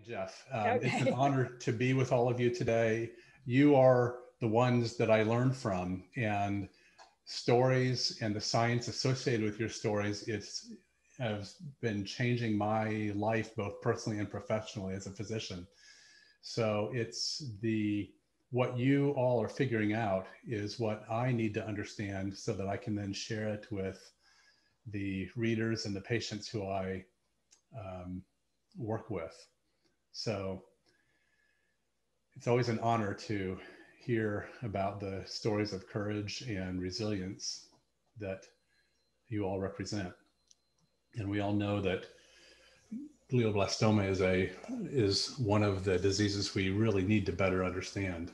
Jeff. Okay. It's an honor to be with all of you today. You are the ones that I learned from, and stories and the science associated with your stories has been changing my life both personally and professionally as a physician. So what you all are figuring out is what I need to understand so that I can then share it with the readers and the patients who I work with. So it's always an honor to hear about the stories of courage and resilience that you all represent. And we all know that glioblastoma is one of the diseases we really need to better understand.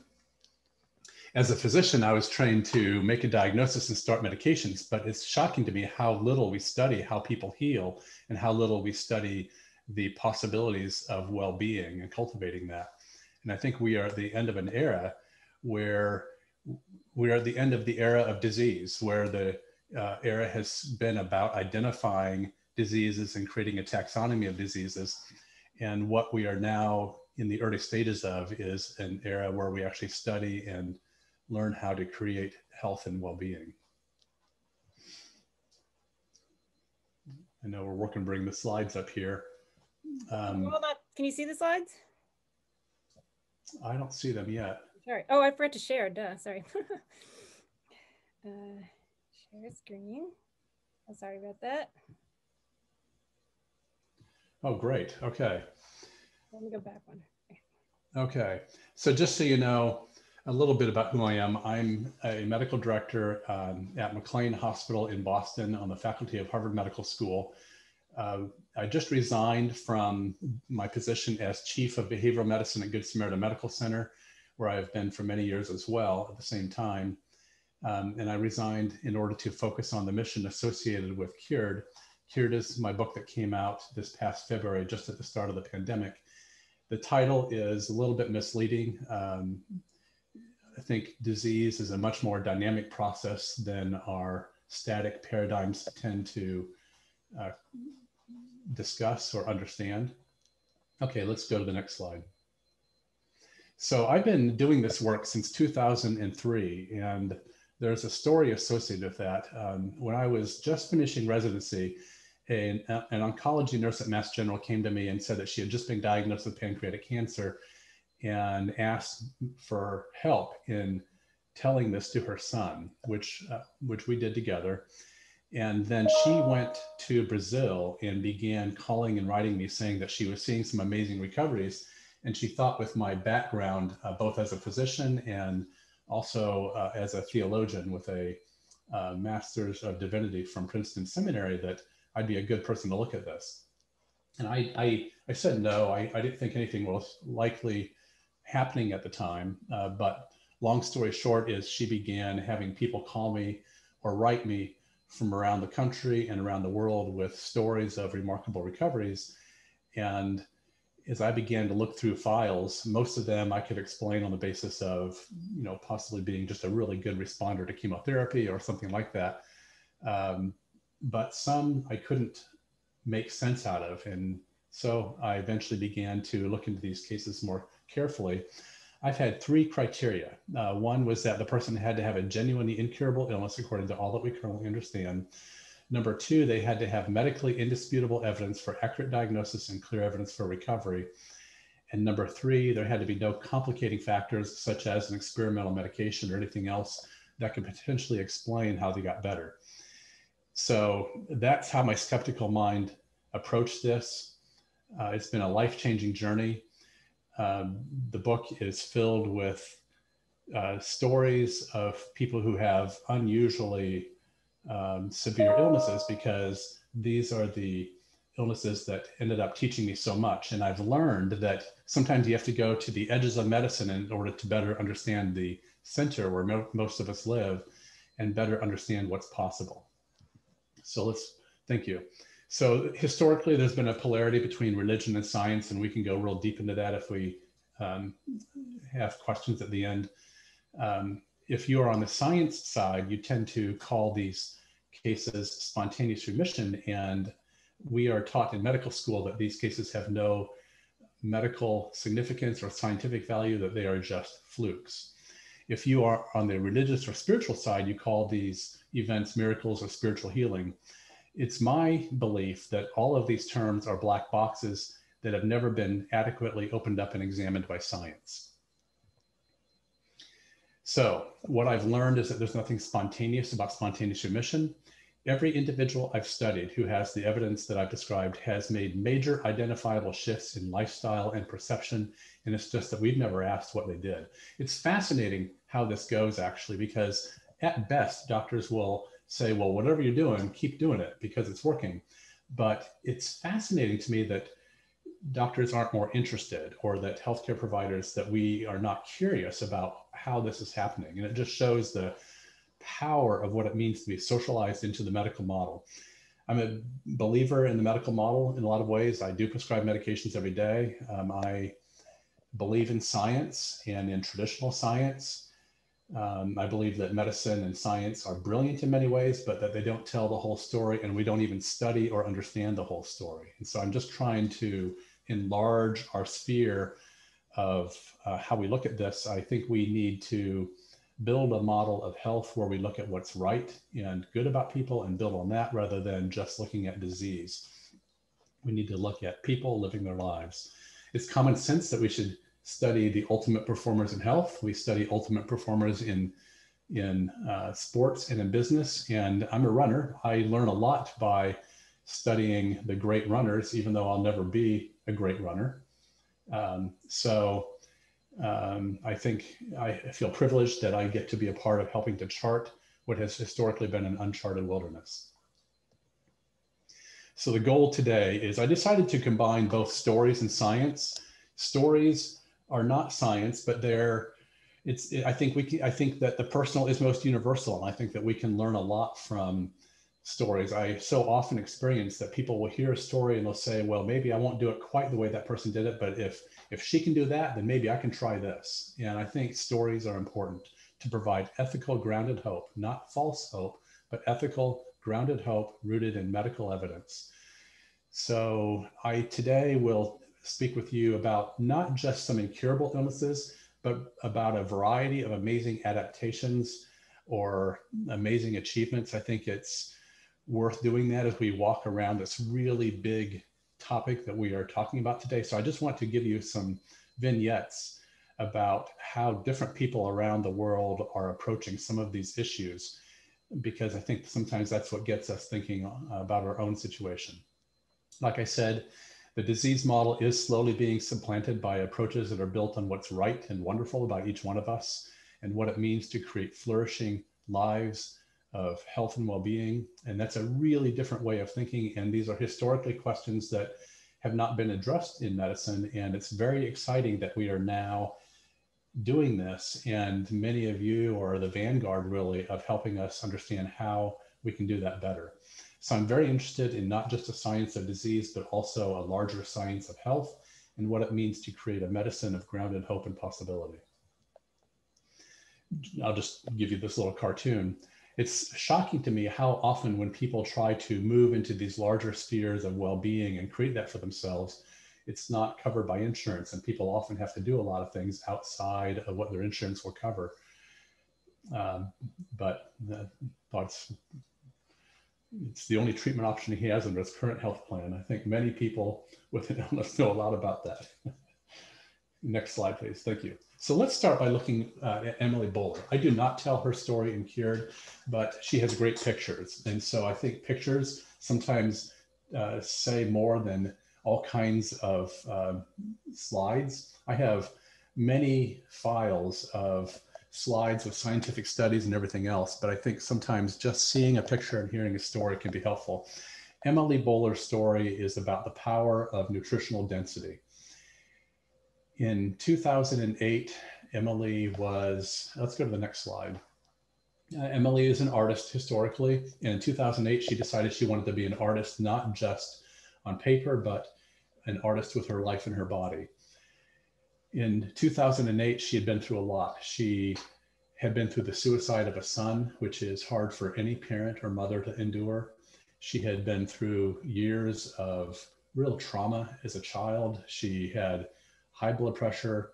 As a physician, I was trained to make a diagnosis and start medications, but it's shocking to me how little we study how people heal and how little we study the possibilities of well-being and cultivating that. And I think we are at the end of an era where we're at the end of the era of disease, where the era has been about identifying diseases and creating a taxonomy of diseases. And what we are now in the early stages of is an era where we actually study and learn how to create health and well-being. I know we're working to bring the slides up here. Hold on. Can you see the slides? I don't see them yet. Sorry. Oh, I forgot to share. Duh. Sorry. Share screen. I'm sorry about that. Oh, great. Okay. Let me go back one. Okay. So just so you know a little bit about who I am, I'm a medical director at McLean Hospital in Boston on the faculty of Harvard Medical School. I just resigned from my position as Chief of Behavioral Medicine at Good Samaritan Medical Center, where I've been for many years as well at the same time. And I resigned in order to focus on the mission associated with Cured. Cured is my book that came out this past February, just at the start of the pandemic. The title is a little bit misleading. I think disease is a much more dynamic process than our static paradigms tend to discuss or understand. Okay, let's go to the next slide. So I've been doing this work since 2003, and there's a story associated with that. When I was just finishing residency, an oncology nurse at Mass General came to me and said that she had just been diagnosed with pancreatic cancer and asked for help in telling this to her son, which we did together. And then she went to Brazil and began calling and writing me saying that she was seeing some amazing recoveries. And she thought with my background, both as a physician and also as a theologian with a Master's of Divinity from Princeton Seminary, that I'd be a good person to look at this. And I said no, I didn't think anything was likely happening at the time. But long story short is she began having people call me or write me from around the country and around the world with stories of remarkable recoveries. And as I began to look through files, most of them I could explain on the basis of, possibly being just a really good responder to chemotherapy or something like that. But some I couldn't make sense out of. And so I eventually began to look into these cases more carefully. I've had three criteria. One was that the person had to have a genuinely incurable illness, according to all that we currently understand. Number two, they had to have medically indisputable evidence for accurate diagnosis and clear evidence for recovery. And number three, there had to be no complicating factors such as an experimental medication or anything else that could potentially explain how they got better. So that's how my skeptical mind approached this. It's been a life-changing journey. The book is filled with stories of people who have unusually severe illnesses, because these are the illnesses that ended up teaching me so much. And I've learned that sometimes you have to go to the edges of medicine in order to better understand the center where most of us live and better understand what's possible. So thank you. So historically, there's been a polarity between religion and science, and we can go real deep into that if we have questions at the end. If you are on the science side, you tend to call these cases spontaneous remission, and we are taught in medical school that these cases have no medical significance or scientific value, that they are just flukes. If you are on the religious or spiritual side, you call these events miracles or spiritual healing. It's my belief that all of these terms are black boxes that have never been adequately opened up and examined by science. So what I've learned is that there's nothing spontaneous about spontaneous remission. Every individual I've studied who has the evidence that I've described has made major identifiable shifts in lifestyle and perception, and it's just that we've never asked what they did. It's fascinating how this goes, actually, because at best, doctors will say, well, whatever you're doing, keep doing it because it's working. But it's fascinating to me that doctors aren't more interested, or that healthcare providers, that we are not curious about how this is happening. And it just shows the power of what it means to be socialized into the medical model. I'm a believer in the medical model in a lot of ways. I do prescribe medications every day. I believe in science and in traditional science. I believe that medicine and science are brilliant in many ways, but that they don't tell the whole story, and we don't even study or understand the whole story. And so I'm just trying to enlarge our sphere of how we look at this. I think we need to build a model of health where we look at what's right and good about people and build on that, rather than just looking at disease. We need to look at people living their lives. It's common sense that we should study the ultimate performers in health. We study ultimate performers in sports and in business. And I'm a runner. I learn a lot by studying the great runners, even though I'll never be a great runner. I think I feel privileged that I get to be a part of helping to chart what has historically been an uncharted wilderness. So the goal today is I decided to combine both stories and science. Stories are not science, but I think that the personal is most universal. And I think that we can learn a lot from stories. I so often experience that people will hear a story and they'll say, well, maybe I won't do it quite the way that person did it, but if she can do that, then maybe I can try this. And I think stories are important to provide ethical, grounded hope, not false hope, but ethical, grounded hope rooted in medical evidence. So I today will speak with you about not just some incurable illnesses, but about a variety of amazing adaptations or amazing achievements. I think it's worth doing that as we walk around this really big topic that we are talking about today. So I just want to give you some vignettes about how different people around the world are approaching some of these issues, because I think sometimes that's what gets us thinking about our own situation. Like I said, the disease model is slowly being supplanted by approaches that are built on what's right and wonderful about each one of us and what it means to create flourishing lives of health and well-being. And that's a really different way of thinking. And these are historically questions that have not been addressed in medicine. And it's very exciting that we are now doing this. And many of you are the vanguard, really, of helping us understand how we can do that better. So I'm very interested in not just a science of disease, but also a larger science of health and what it means to create a medicine of grounded hope and possibility. I'll just give you this little cartoon. It's shocking to me how often when people try to move into these larger spheres of well-being and create that for themselves, it's not covered by insurance, and people often have to do a lot of things outside of what their insurance will cover. But it's the only treatment option he has under his current health plan. I think many people with an illness know a lot about that. Next slide, please. Thank you. So let's start by looking at Emily Bowler. I do not tell her story in Cured, but she has great pictures. And so I think pictures sometimes say more than all kinds of slides. I have many files of slides with scientific studies and everything else, but I think sometimes just seeing a picture and hearing a story can be helpful. Emily Bowler's story is about the power of nutritional density. In 2008, Emily was, let's go to the next slide. Emily is an artist historically, and in 2008, she decided she wanted to be an artist, not just on paper, but an artist with her life and her body. In 2008, she had been through a lot. She had been through the suicide of a son, which is hard for any parent or mother to endure. She had been through years of real trauma as a child. She had high blood pressure.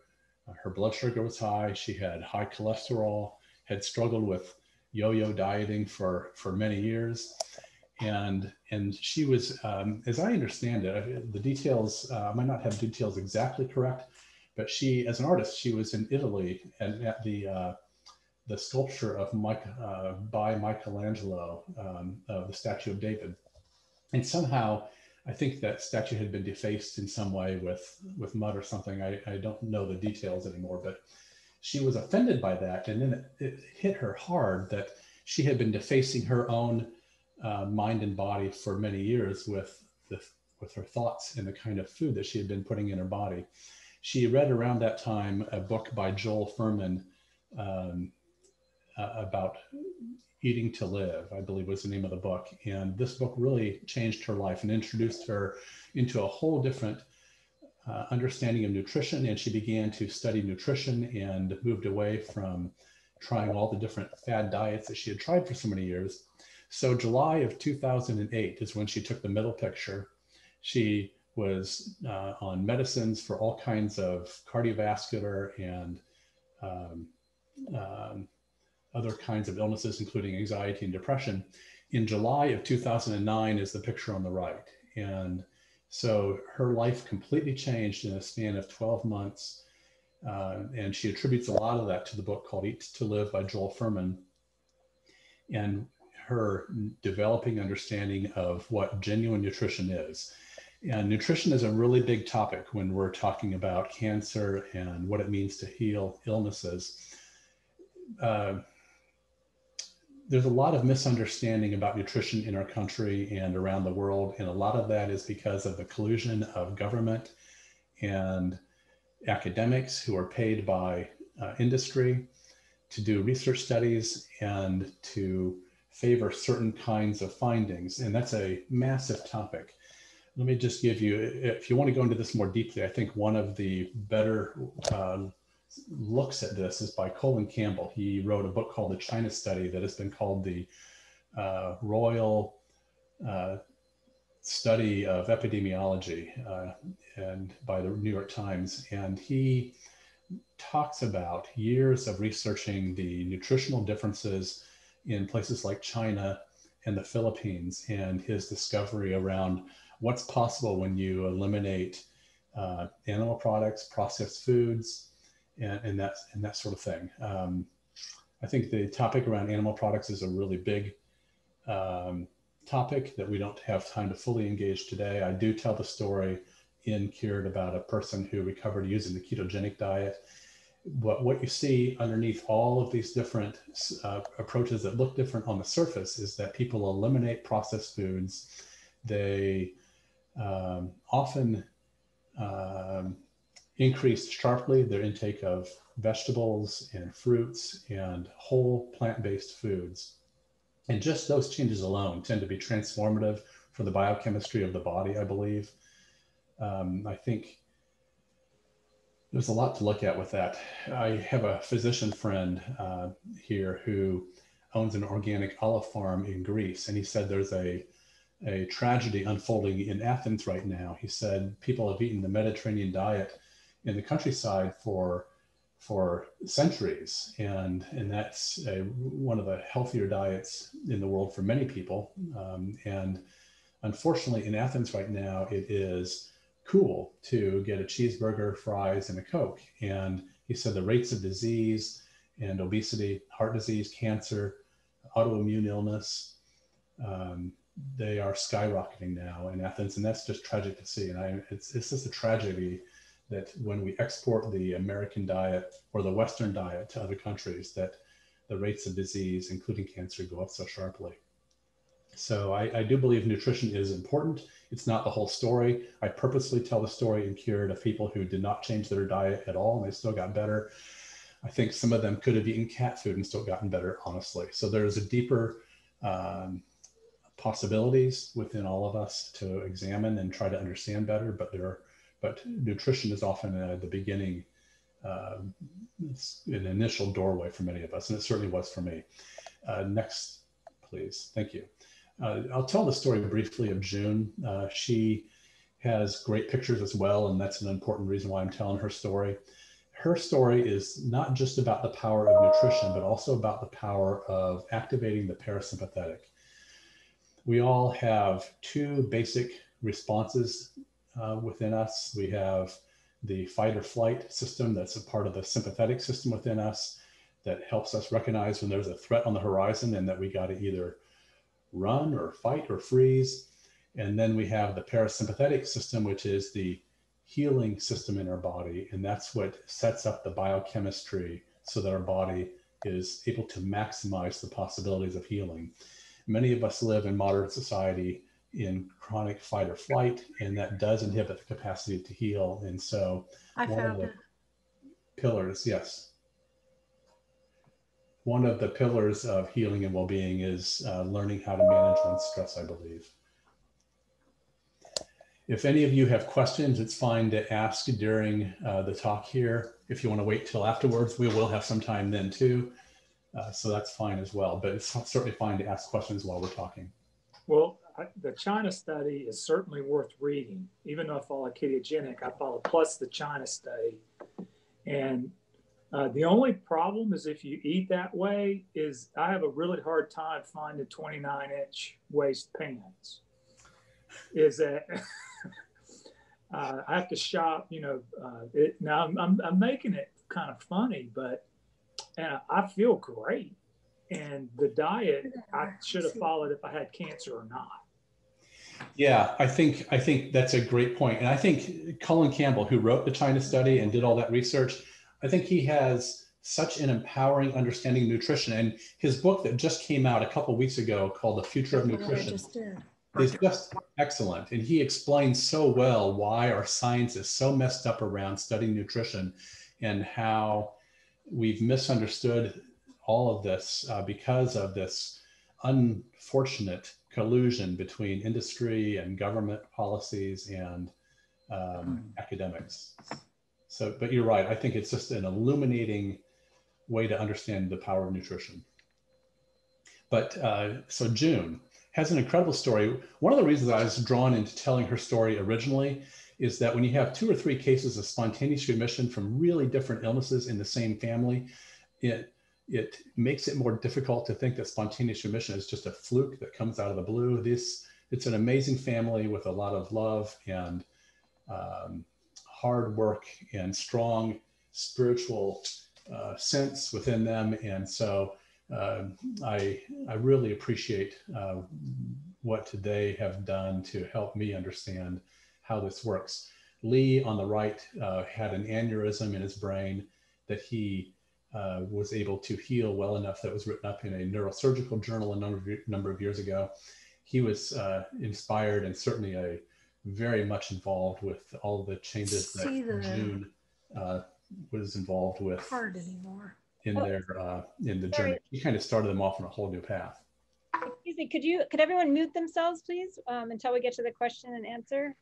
Her blood sugar was high. She had high cholesterol, had struggled with yo-yo dieting for many years. And she was, as I understand it, the details, I might not have details exactly correct, but she, as an artist, she was in Italy and at the sculpture of by Michelangelo, of the statue of David. And somehow, I think that statue had been defaced in some way with mud or something. I don't know the details anymore, but she was offended by that. And then it hit her hard that she had been defacing her own mind and body for many years with her thoughts and the kind of food that she had been putting in her body. She read around that time a book by Joel Fuhrman about Eating to Live, I believe was the name of the book. And this book really changed her life and introduced her into a whole different understanding of nutrition. And she began to study nutrition and moved away from trying all the different fad diets that she had tried for so many years. So July of 2008 is when she took the middle picture. She was on medicines for all kinds of cardiovascular and other kinds of illnesses, including anxiety and depression. In July of 2009 is the picture on the right. And so her life completely changed in a span of 12 months. And she attributes a lot of that to the book called Eat to Live by Joel Fuhrman, and her developing understanding of what genuine nutrition is. And nutrition is a really big topic when we're talking about cancer and what it means to heal illnesses. There's a lot of misunderstanding about nutrition in our country and around the world. And a lot of that is because of the collusion of government and academics who are paid by industry to do research studies and to favor certain kinds of findings. And that's a massive topic. Let me just give you, if you want to go into this more deeply, I think one of the better looks at this is by Colin Campbell. He wrote a book called The China Study that has been called the Royal Study of Epidemiology and by the New York Times. And he talks about years of researching the nutritional differences in places like China and the Philippines, and his discovery around what's possible when you eliminate animal products, processed foods, and that sort of thing. I think the topic around animal products is a really big topic that we don't have time to fully engage today. I do tell the story in Cured about a person who recovered using the ketogenic diet. What you see underneath all of these different approaches that look different on the surface is that people eliminate processed foods. They often increase sharply their intake of vegetables and fruits and whole plant-based foods. And just those changes alone tend to be transformative for the biochemistry of the body, I believe. I think there's a lot to look at with that. I have a physician friend here who owns an organic olive farm in Greece, and he said there's a tragedy unfolding in Athens right now. He said people have eaten the Mediterranean diet in the countryside for centuries, and that's one of the healthier diets in the world for many people. And unfortunately, in Athens right now, it is cool to get a cheeseburger, fries, and a Coke. And he said the rates of disease and obesity, heart disease, cancer, autoimmune illness, they are skyrocketing now in Athens, and that's just tragic to see. And it's just a tragedy that when we export the American diet or the Western diet to other countries, that the rates of disease, including cancer, go up so sharply. So I do believe nutrition is important. It's not the whole story. I purposely tell the story in Cured of people who did not change their diet at all and they still got better. I think some of them could have eaten cat food and still gotten better, honestly. So there's a deeper possibilities within all of us to examine and try to understand better, but nutrition is often the beginning, it's an initial doorway for many of us, and it certainly was for me. Next, please. Thank you. I'll tell the story briefly of June. She has great pictures as well, and that's an important reason why I'm telling her story. Her story is not just about the power of nutrition, but also about the power of activating the parasympathetic. We all have two basic responses within us. We have the fight or flight system that's a part of the sympathetic system within us that helps us recognize when there's a threat on the horizon and that we got to either run or fight or freeze. And then we have the parasympathetic system, which is the healing system in our body. And that's what sets up the biochemistry so that our body is able to maximize the possibilities of healing. Many of us live in modern society in chronic fight or flight, and that does inhibit the capacity to heal. And so one of the pillars, yes. One of the pillars of healing and well-being is learning how to manage one's stress, I believe. If any of you have questions, it's fine to ask during the talk here. If you want to wait till afterwards, we will have some time then too. So that's fine as well, but it's certainly fine to ask questions while we're talking. Well, the China study is certainly worth reading. Even though I follow ketogenic, I follow plus the China study. And the only problem is if you eat that way is I have a really hard time finding 29-inch waist pants. Is that I have to shop, you know, now I'm making it kind of funny, but I feel great. And the diet, I should have followed if I had cancer or not. Yeah, I think that's a great point. And I think Colin Campbell, who wrote the China study and did all that research, I think he has such an empowering understanding of nutrition. And his book that just came out a couple of weeks ago called The Future of Nutrition is just excellent. And he explains so well why our science is so messed up around studying nutrition and how we've misunderstood all of this because of this unfortunate collusion between industry and government policies and academics. So, but you're right. I think it's just an illuminating way to understand the power of nutrition. But so June has an incredible story. One of the reasons I was drawn into telling her story originally is that when you have 2 or 3 cases of spontaneous remission from really different illnesses in the same family, it makes it more difficult to think that spontaneous remission is just a fluke that comes out of the blue. It's an amazing family with a lot of love and hard work and strong spiritual sense within them. And so I really appreciate what they have done to help me understand how this works. Lee on the right had an aneurysm in his brain that he was able to heal well enough that was written up in a neurosurgical journal a number of years ago. He was inspired and certainly very much involved with all the changes that June was involved with in the journey. He kind of started them off on a whole new path. Excuse me, could everyone mute themselves, please, until we get to the question and answer?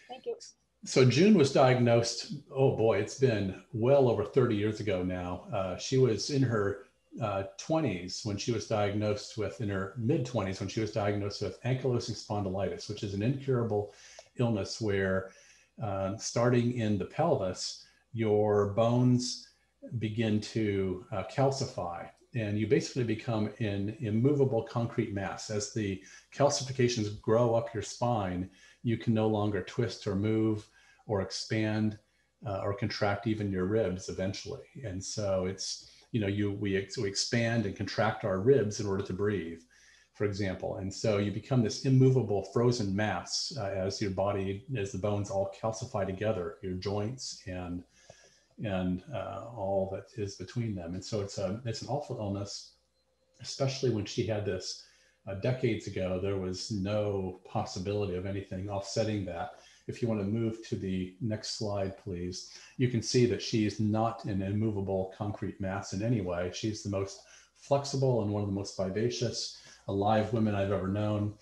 Thank you. So June was diagnosed, oh boy, it's been well over 30 years ago now. She was in her 20s when she was diagnosed with, in her mid-20s when she was diagnosed with ankylosing spondylitis, which is an incurable illness where starting in the pelvis, your bones begin to calcify, and you basically become an immovable concrete mass. As the calcifications grow up your spine, you can no longer twist or move or expand or contract even your ribs eventually. And so it's, you know, we expand and contract our ribs in order to breathe, for example. And so you become this immovable frozen mass as your body, as the bones all calcify together, your joints and all that is between them. And so it's an awful illness, especially when she had this decades ago. There was no possibility of anything offsetting that. If you want to move to the next slide, please, you can see that she's not an immovable concrete mass in any way. She's the most flexible and one of the most vivacious, alive women I've ever known.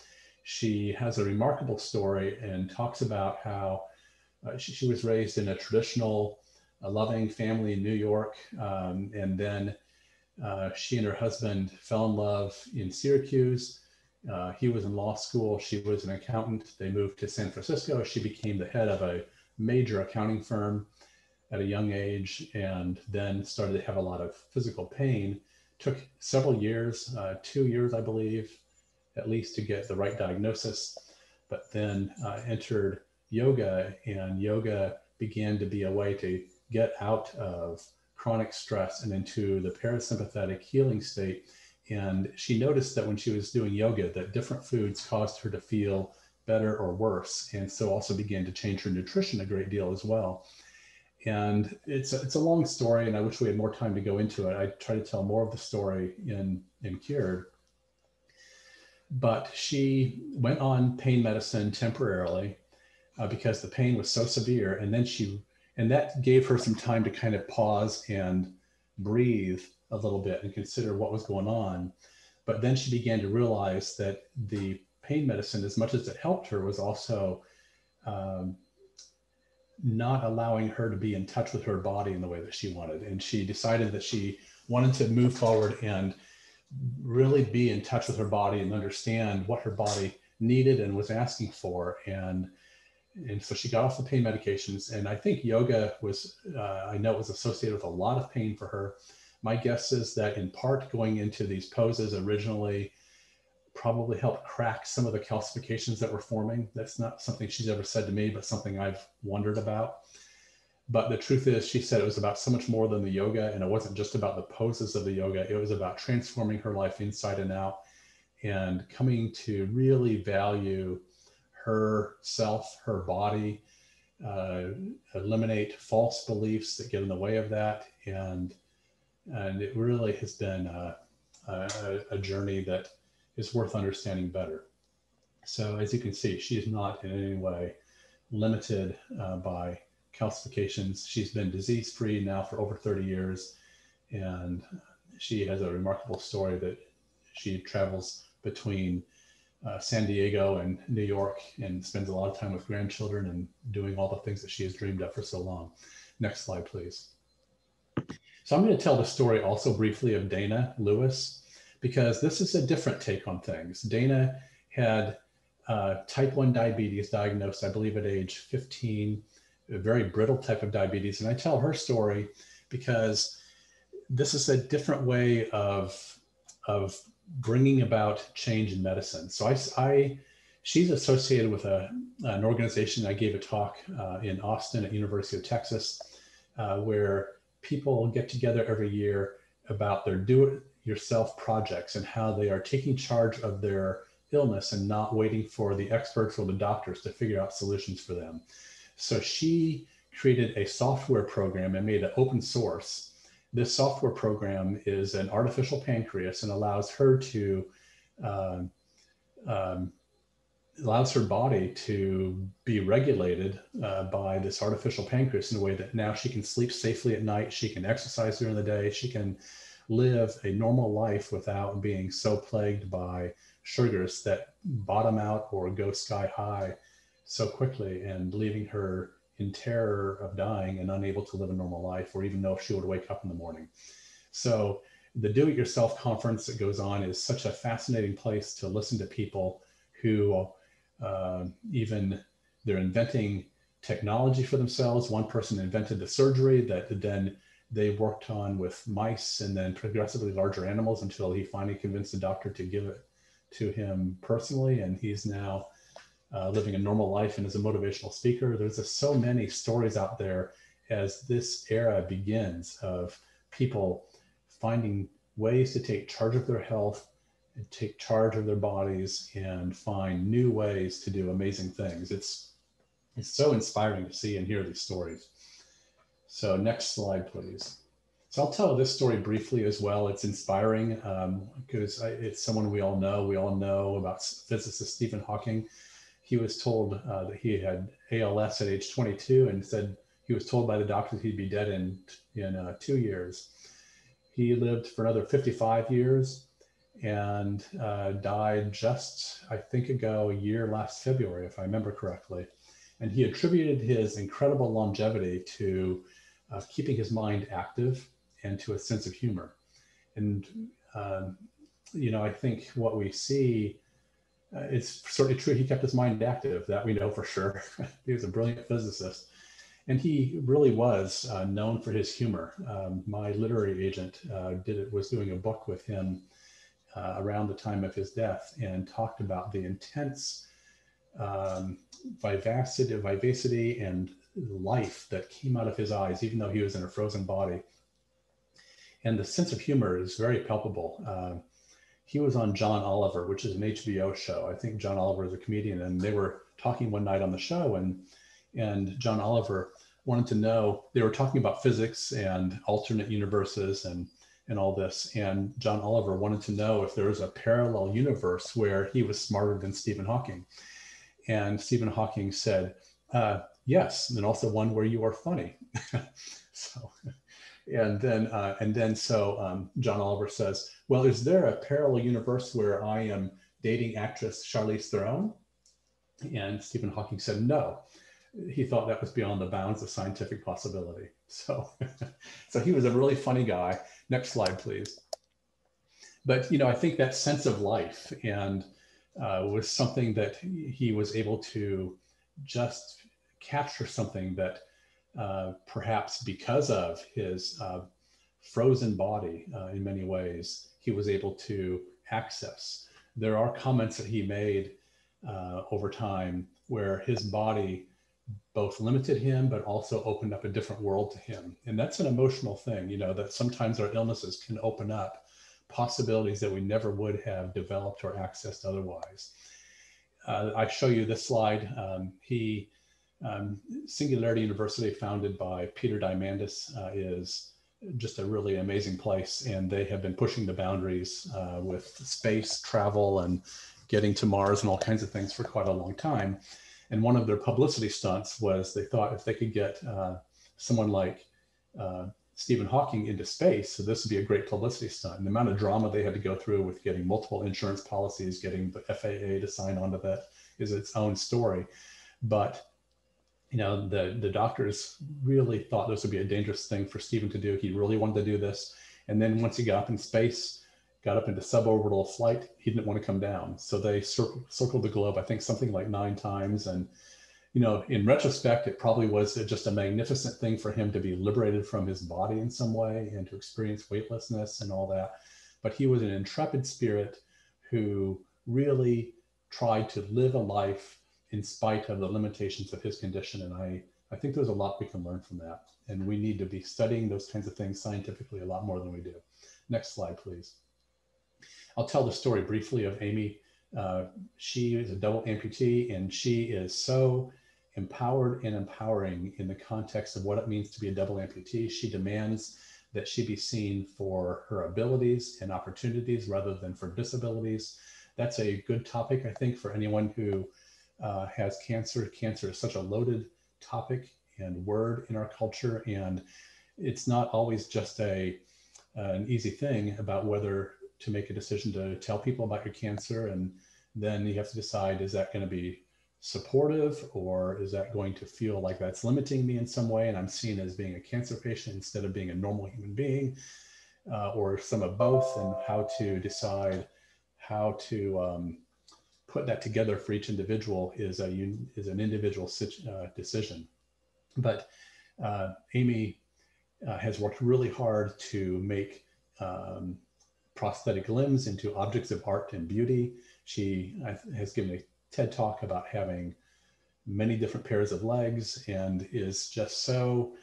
She has a remarkable story and talks about how she was raised in a traditional, loving family in New York. And then she and her husband fell in love in Syracuse. He was in law school. She was an accountant. They moved to San Francisco. She became the head of a major accounting firm at a young age, and then started to have a lot of physical pain. Took several years, 2 years, I believe, at least, to get the right diagnosis, but then entered yoga, and yoga began to be a way to get out of chronic stress and into the parasympathetic healing state. And she noticed that when she was doing yoga, that different foods caused her to feel better or worse, and so also began to change her nutrition a great deal as well. And it's a long story, and I wish we had more time to go into it. I try to tell more of the story in Cured. But she went on pain medicine temporarily because the pain was so severe. And then that gave her some time to kind of pause and breathe a little bit and consider what was going on. But then she began to realize that the pain medicine, as much as it helped her, was also not allowing her to be in touch with her body in the way that she wanted. And she decided that she wanted to move forward and really be in touch with her body and understand what her body needed and was asking for. And so she got off the pain medications. And I think yoga was, I know it was associated with a lot of pain for her. My guess is that in part going into these poses originally probably helped crack some of the calcifications that were forming. That's not something she's ever said to me, but something I've wondered about. But the truth is, she said it was about so much more than the yoga, and it wasn't just about the poses of the yoga. It was about transforming her life inside and out and coming to really value herself, her body, eliminate false beliefs that get in the way of that. And it really has been a journey that is worth understanding better. So as you can see, she is not in any way limited by calcifications. She's been disease-free now for over 30 years. And she has a remarkable story that she travels between San Diego and New York and spends a lot of time with grandchildren and doing all the things that she has dreamed of for so long. Next slide, please. So I'm going to tell the story also briefly of Dana Lewis, because this is a different take on things. Dana had type 1 diabetes diagnosed, I believe, at age 15, a very brittle type of diabetes. And I tell her story because this is a different way of bringing about change in medicine. So she's associated with an organization. I gave a talk in Austin at University of Texas, where people get together every year about their do-it-yourself projects and how they are taking charge of their illness and not waiting for the experts or the doctors to figure out solutions for them. So she created a software program and made it open source. This software program is an artificial pancreas and allows her to allows her body to be regulated by this artificial pancreas in a way that now she can sleep safely at night, she can exercise during the day, she can live a normal life without being so plagued by sugars that bottom out or go sky high so quickly and leaving her in terror of dying and unable to live a normal life or even know if she would wake up in the morning. So the do-it-yourself conference that goes on is such a fascinating place to listen to people who even they're inventing technology for themselves. One person invented the surgery that then they worked on with mice and then progressively larger animals until he finally convinced the doctor to give it to him personally. And he's now living a normal life and is a motivational speaker. There's just so many stories out there as this era begins of people finding ways to take charge of their health and take charge of their bodies and find new ways to do amazing things. It's so inspiring to see and hear these stories. So next slide, please. So I'll tell this story briefly as well. It's inspiring because it's someone we all know. We all know about physicist Stephen Hawking. He was told that he had ALS at age 22 and said he was told by the doctors he'd be dead in 2 years. He lived for another 55 years and died just, I think, a year last February, if I remember correctly. And he attributed his incredible longevity to keeping his mind active and to a sense of humor. And, I think what we see it's certainly true he kept his mind active, that we know for sure. He was a brilliant physicist. And he really was known for his humor. My literary agent was doing a book with him around the time of his death and talked about the intense vivacity and life that came out of his eyes, even though he was in a frozen body. And the sense of humor is very palpable. He was on John Oliver, which is an HBO show. I think John Oliver is a comedian, and they were talking one night on the show, and John Oliver wanted to know, they were talking about physics and alternate universes and all this. And John Oliver wanted to know if there was a parallel universe where he was smarter than Stephen Hawking. And Stephen Hawking said, yes, and also one where you are funny. So, John Oliver says, well, is there a parallel universe where I am dating actress Charlize Theron? And Stephen Hawking said, no. He thought that was beyond the bounds of scientific possibility. So, so he was a really funny guy. Next slide, please. But, I think that sense of life and was something that he was able to just capture, something that perhaps because of his frozen body in many ways, he was able to access. There are comments that he made over time where his body both limited him, but also opened up a different world to him. And that's an emotional thing, that sometimes our illnesses can open up possibilities that we never would have developed or accessed otherwise. I show you this slide. Singularity University, founded by Peter Diamandis, is just a really amazing place. And they have been pushing the boundaries with space travel and getting to Mars and all kinds of things for quite a long time. And one of their publicity stunts was they thought if they could get someone like Stephen Hawking into space, so this would be a great publicity stunt. And the amount of drama they had to go through with getting multiple insurance policies, getting the FAA to sign onto that is its own story. But the doctors really thought this would be a dangerous thing for Stephen to do. He really wanted to do this. And then once he got up in space, got up into suborbital flight, he didn't want to come down. So they circled the globe, I think something like 9 times. And, in retrospect, it probably was just a magnificent thing for him to be liberated from his body in some way and to experience weightlessness and all that. But he was an intrepid spirit who really tried to live a life in spite of the limitations of his condition. And I think there's a lot we can learn from that. And we need to be studying those kinds of things scientifically a lot more than we do. Next slide, please. I'll tell the story briefly of Amy. She is a double amputee, and she is so empowered and empowering in the context of what it means to be a double amputee. She demands that she be seen for her abilities and opportunities rather than for disabilities. That's a good topic, I think, for anyone who has cancer. Cancer is such a loaded topic and word in our culture, and it's not always just an easy thing about whether to make a decision to tell people about your cancer. And then you have to decide, is that going to be supportive, or is that going to feel like that's limiting me in some way and I'm seen as being a cancer patient instead of being a normal human being, or some of both, and how to decide how to put that together for each individual is an individual decision. But Amy has worked really hard to make prosthetic limbs into objects of art and beauty. She has given a TED Talk about having many different pairs of legs and is just so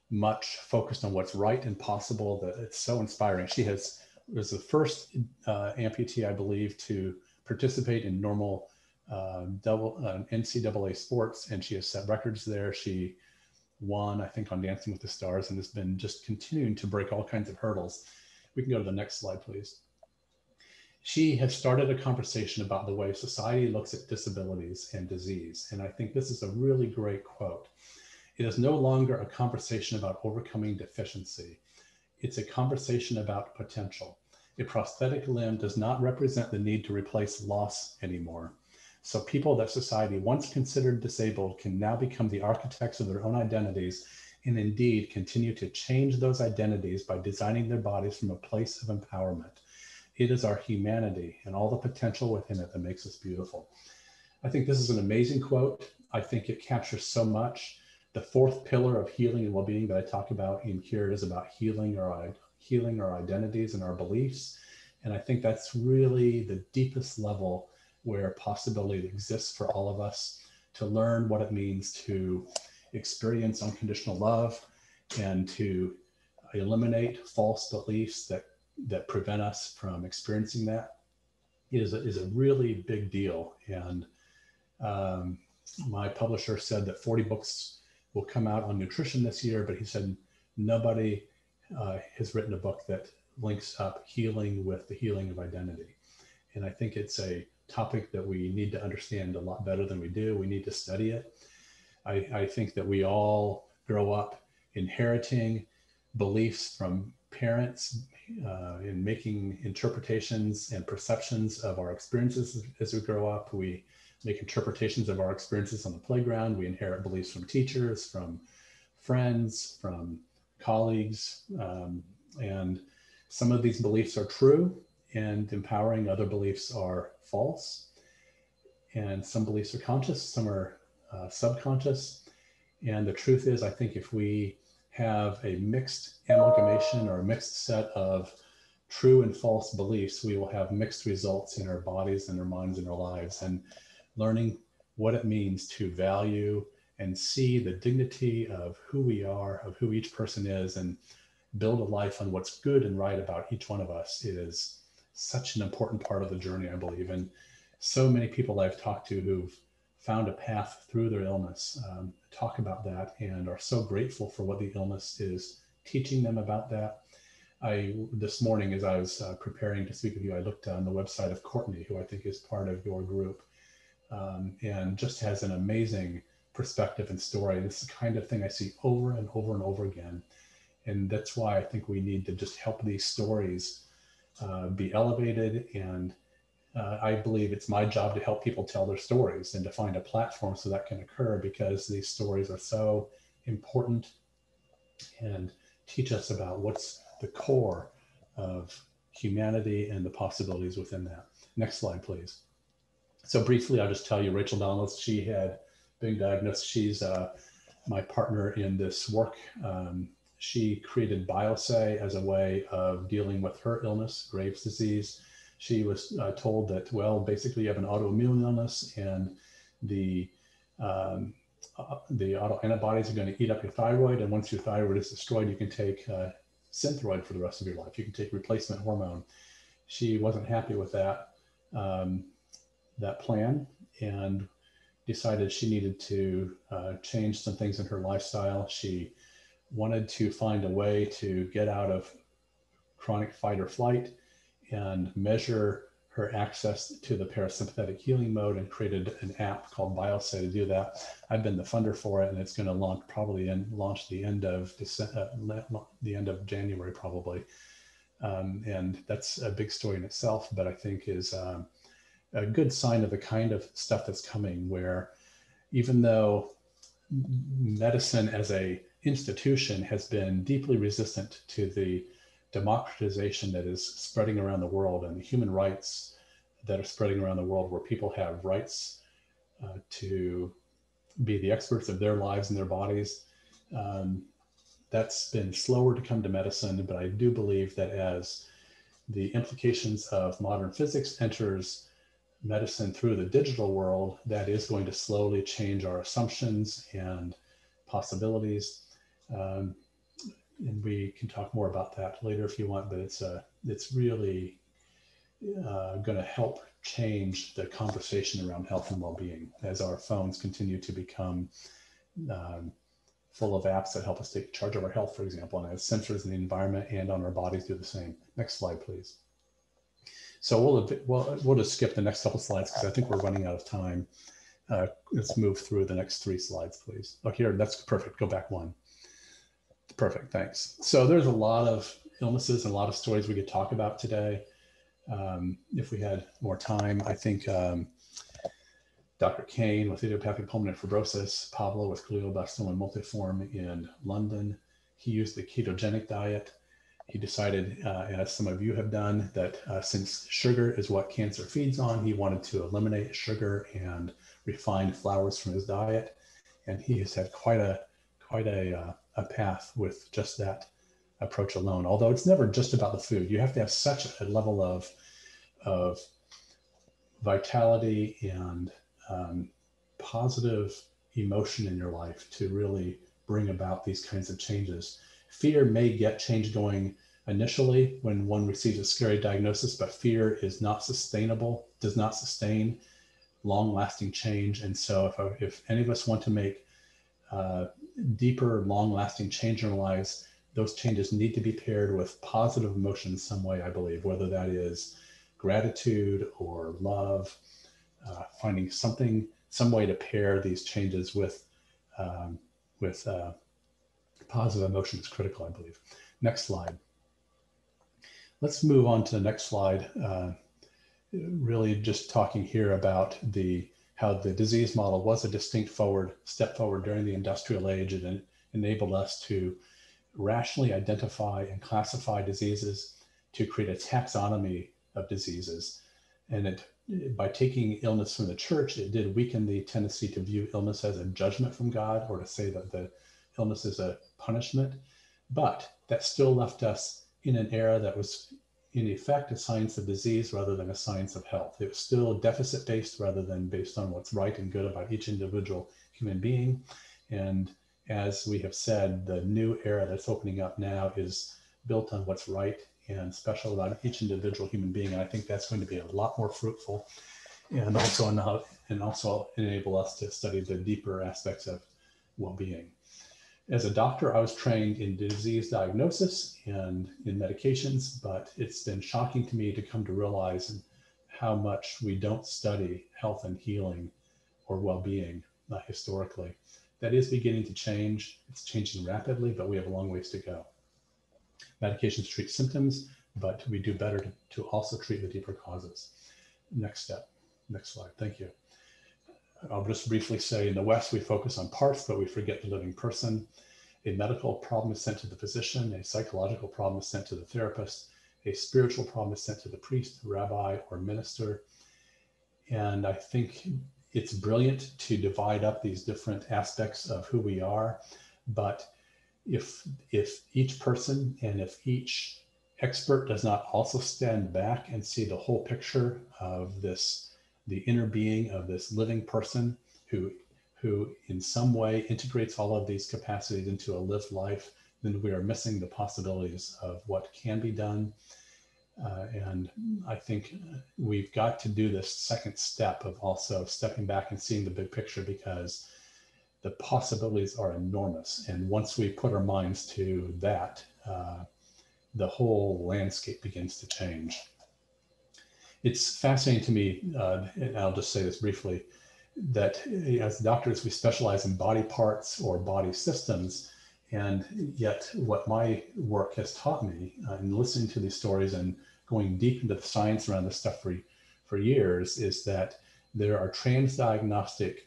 much focused on what's right and possible that it's so inspiring. She was the first amputee, I believe, to participate in normal NCAA sports, and she has set records there. She won, I think, on Dancing with the Stars, and has been just continuing to break all kinds of hurdles. We can go to the next slide, please. She has started a conversation about the way society looks at disabilities and disease. And I think this is a really great quote. It is no longer a conversation about overcoming deficiency. It's a conversation about potential. A prosthetic limb does not represent the need to replace loss anymore. So people that society once considered disabled can now become the architects of their own identities, and indeed continue to change those identities by designing their bodies from a place of empowerment. It is our humanity and all the potential within it that makes us beautiful. I think this is an amazing quote. I think it captures so much. The fourth pillar of healing and well-being that I talk about in Cured is about healing our identities and our beliefs. And I think that's really the deepest level where possibility exists for all of us to learn what it means to experience unconditional love and to eliminate false beliefs that prevent us from experiencing that is a really big deal. And my publisher said that 40 books will come out on nutrition this year, but he said nobody has written a book that links up healing with the healing of identity. And I think it's a topic that we need to understand a lot better than we do. We need to study it. I think that we all grow up inheriting beliefs from parents in making interpretations and perceptions of our experiences as we grow up. We make interpretations of our experiences on the playground. We inherit beliefs from teachers, from friends, from colleagues. And some of these beliefs are true and empowering. Other beliefs are false. And some beliefs are conscious, some are subconscious. And the truth is, I think if we have a mixed amalgamation or a mixed set of true and false beliefs, we will have mixed results in our bodies and our minds and our lives. And learning what it means to value and see the dignity of who we are, of who each person is, and build a life on what's good and right about each one of us is such an important part of the journey, I believe. And so many people I've talked to who've found a path through their illness talk about that and are so grateful for what the illness is teaching them about that. This morning, as I was preparing to speak with you, I looked on the website of Courtney, who I think is part of your group, and just has an amazing perspective and story. This is the kind of thing I see over and over and over again. And that's why I think we need to just help these stories be elevated. And I believe it's my job to help people tell their stories and to find a platform so that can occur, because these stories are so important and teach us about what's the core of humanity and the possibilities within that. Next slide, please. So briefly, I'll just tell you, Rachel Donalds, she had been diagnosed. She's my partner in this work. She created BioSay as a way of dealing with her illness, Graves' disease. She was told that, well, basically you have an autoimmune illness and the autoantibodies are going to eat up your thyroid. And once your thyroid is destroyed, you can take Synthroid for the rest of your life. You can take replacement hormone. She wasn't happy with that, that plan, and decided she needed to change some things in her lifestyle. She wanted to find a way to get out of chronic fight or flight and measure her access to the parasympathetic healing mode, and created an app called BioSay to do that. I've been the funder for it, and it's going to launch the end of December, the end of January probably. And that's a big story in itself, but I think is a good sign of the kind of stuff that's coming, where even though medicine as a institution has been deeply resistant to the democratization that is spreading around the world and the human rights that are spreading around the world, where people have rights to be the experts of their lives and their bodies. That's been slower to come to medicine, but I do believe that as the implications of modern physics enters medicine through the digital world, that is going to slowly change our assumptions and possibilities. And we can talk more about that later if you want, but it's really going to help change the conversation around health and well-being as our phones continue to become full of apps that help us take charge of our health, for example, and as sensors in the environment and on our bodies do the same. Next slide, please. So we'll just skip the next couple slides because I think we're running out of time. Let's move through the next 3 slides, please. Oh, here, that's perfect. Go back 1. Perfect, thanks. So there's a lot of illnesses and a lot of stories we could talk about today. If we had more time, I think Dr. Kane with idiopathic pulmonary fibrosis, Pablo with glioblastoma multiforme in London, he used the ketogenic diet. He decided, as some of you have done, that since sugar is what cancer feeds on, he wanted to eliminate sugar and refined flours from his diet. And he has had quite a path with just that approach alone. Although it's never just about the food. You have to have such a level of vitality and positive emotion in your life to really bring about these kinds of changes. Fear may get change going initially when one receives a scary diagnosis, but fear is not sustainable, does not sustain long-lasting change. And so if any of us want to make deeper, long-lasting change in our lives, those changes need to be paired with positive emotion in some way, I believe, whether that is gratitude or love, finding some way to pair these changes with positive emotion is critical, I believe. Next slide. Let's move on to the next slide. Really just talking here about how the disease model was a distinct step forward during the industrial age, and enabled us to rationally identify and classify diseases, to create a taxonomy of diseases. And by taking illness from the church, it did weaken the tendency to view illness as a judgment from God, or to say that the illness is a punishment. But that still left us in an era that was in effect a science of disease rather than a science of health. It was still deficit-based rather than based on what's right and good about each individual human being. And as we have said, the new era that's opening up now is built on what's right and special about each individual human being. And I think that's going to be a lot more fruitful, and also enable us to study the deeper aspects of well-being. As a doctor, I was trained in disease diagnosis and in medications, but it's been shocking to me to come to realize how much we don't study health and healing or well-being historically. That is beginning to change. It's changing rapidly, but we have a long ways to go. Medications treat symptoms, but we do better to also treat the deeper causes. Next step, next slide, thank you. I'll just briefly say, in the West, we focus on parts, but we forget the living person. A medical problem is sent to the physician, a psychological problem is sent to the therapist, a spiritual problem is sent to the priest, rabbi, or minister. And I think it's brilliant to divide up these different aspects of who we are, but if each person and if each expert does not also stand back and see the whole picture of the inner being of this living person who in some way integrates all of these capacities into a lived life, then we are missing the possibilities of what can be done. And I think we've got to do this second step of also stepping back and seeing the big picture, because the possibilities are enormous. And once we put our minds to that, the whole landscape begins to change. It's fascinating to me, and I'll just say this briefly, that as doctors, we specialize in body parts or body systems. And yet what my work has taught me in listening to these stories and going deep into the science around this stuff for years is that there are transdiagnostic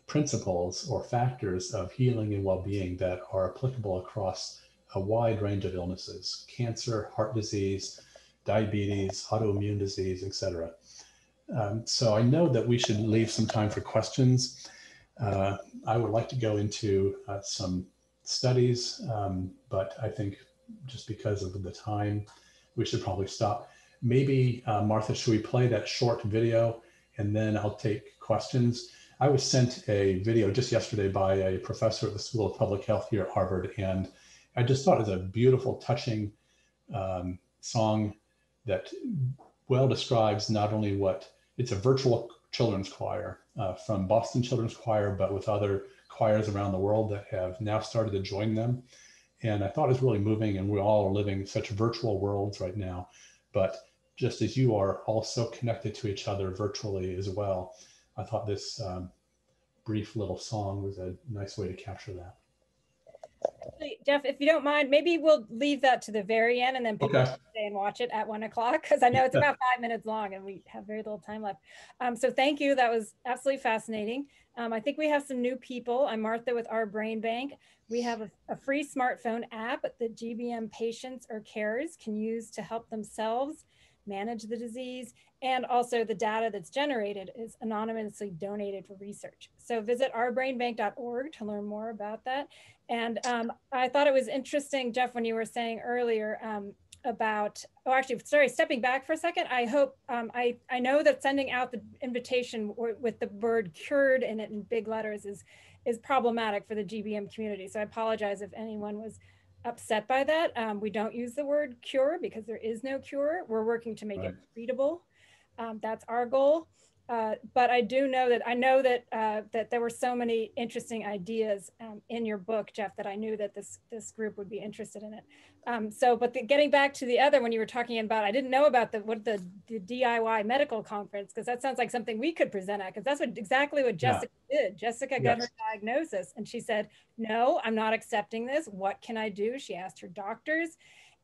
principles or factors of healing and well-being that are applicable across a wide range of illnesses: cancer, heart disease, diabetes, autoimmune disease, etc. So I know that we should leave some time for questions. I would like to go into some studies, but I think just because of the time, we should probably stop. Maybe, Martha, should we play that short video and then I'll take questions? I was sent a video just yesterday by a professor at the School of Public Health here at Harvard, and I just thought it was a beautiful, touching song that well describes not only what, it's a virtual children's choir from Boston Children's Choir, but with other choirs around the world that have now started to join them. And I thought it was really moving, and we all are living such virtual worlds right now. But just as you are also connected to each other virtually as well, I thought this brief little song was a nice way to capture that. Actually, Jeff, if you don't mind, maybe we'll leave that to the very end and then people can stay and watch it at 1 o'clock, because I know it's about 5 minutes long and we have very little time left. So thank you. That was absolutely fascinating. I think we have some new people. I'm Martha with OurBrainBank. We have a free smartphone app that GBM patients or carers can use to help themselves manage the disease, and also the data that's generated is anonymously donated for research. So visit OurBrainBank.org to learn more about that. And I thought it was interesting, Jeff, when you were saying earlier about, stepping back for a second, I hope, I know that sending out the invitation with the word cured in it in big letters is problematic for the GBM community. So I apologize if anyone was upset by that. We don't use the word cure because there is no cure. We're working to make it treatable. That's our goal. But I do know that that there were so many interesting ideas in your book, Jeff, that I knew that this group would be interested in it. Getting back to the other, when you were talking about, I didn't know about the DIY medical conference, because that sounds like something we could present at, because that's exactly what Jessica did. Jessica got her diagnosis and she said, no, I'm not accepting this. What can I do? She asked her doctors